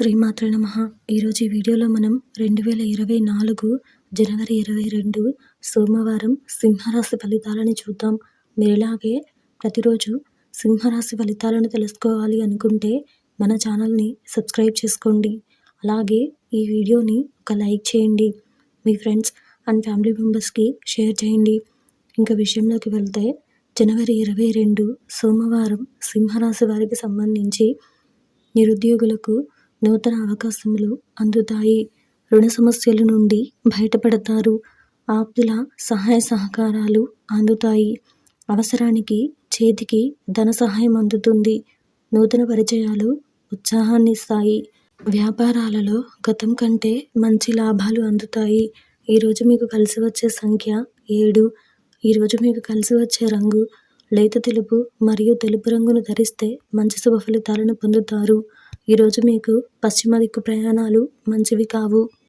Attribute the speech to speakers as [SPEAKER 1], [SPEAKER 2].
[SPEAKER 1] శ్రీమాత్రే నమః. ఈరోజు ఈ వీడియోలో మనం 2024 జనవరి 22 సోమవారం సింహరాశి ఫలితాలని చూద్దాం. మీరిలాగే ప్రతిరోజు సింహరాశి ఫలితాలను తెలుసుకోవాలి అనుకుంటే మన ఛానల్ని సబ్స్క్రైబ్ చేసుకోండి. అలాగే ఈ వీడియోని ఒక లైక్ చేయండి. మీ ఫ్రెండ్స్ అండ్ ఫ్యామిలీ మెంబర్స్కి షేర్ చేయండి. ఇంకా విషయంలోకి వెళ్తే జనవరి 22 సోమవారం సింహరాశి వారికి సంబంధించి నిరుద్యోగులకు నూతన అవకాశములు అందుతాయి. రుణ సమస్యల నుండి బయటపడతారు. ఆప్తుల సహాయ సహకారాలు అందుతాయి. అవసరానికి చేతికి ధన సహాయం అందుతుంది. నూతన పరిచయాలు ఉత్సాహాన్ని ఇస్తాయి. వ్యాపారాలలో గతం కంటే మంచి లాభాలు అందుతాయి. ఈరోజు మీకు కలిసి వచ్చే సంఖ్య 7. ఈరోజు మీకు కలిసి వచ్చే రంగు లేత తెలుపు మరియు తెలుపు రంగును ధరిస్తే మంచి శుభ ఫలితాలను పొందుతారు. ఈరోజు మీకు పశ్చిమ దిక్కు ప్రయాణాలు మంచివి కావు.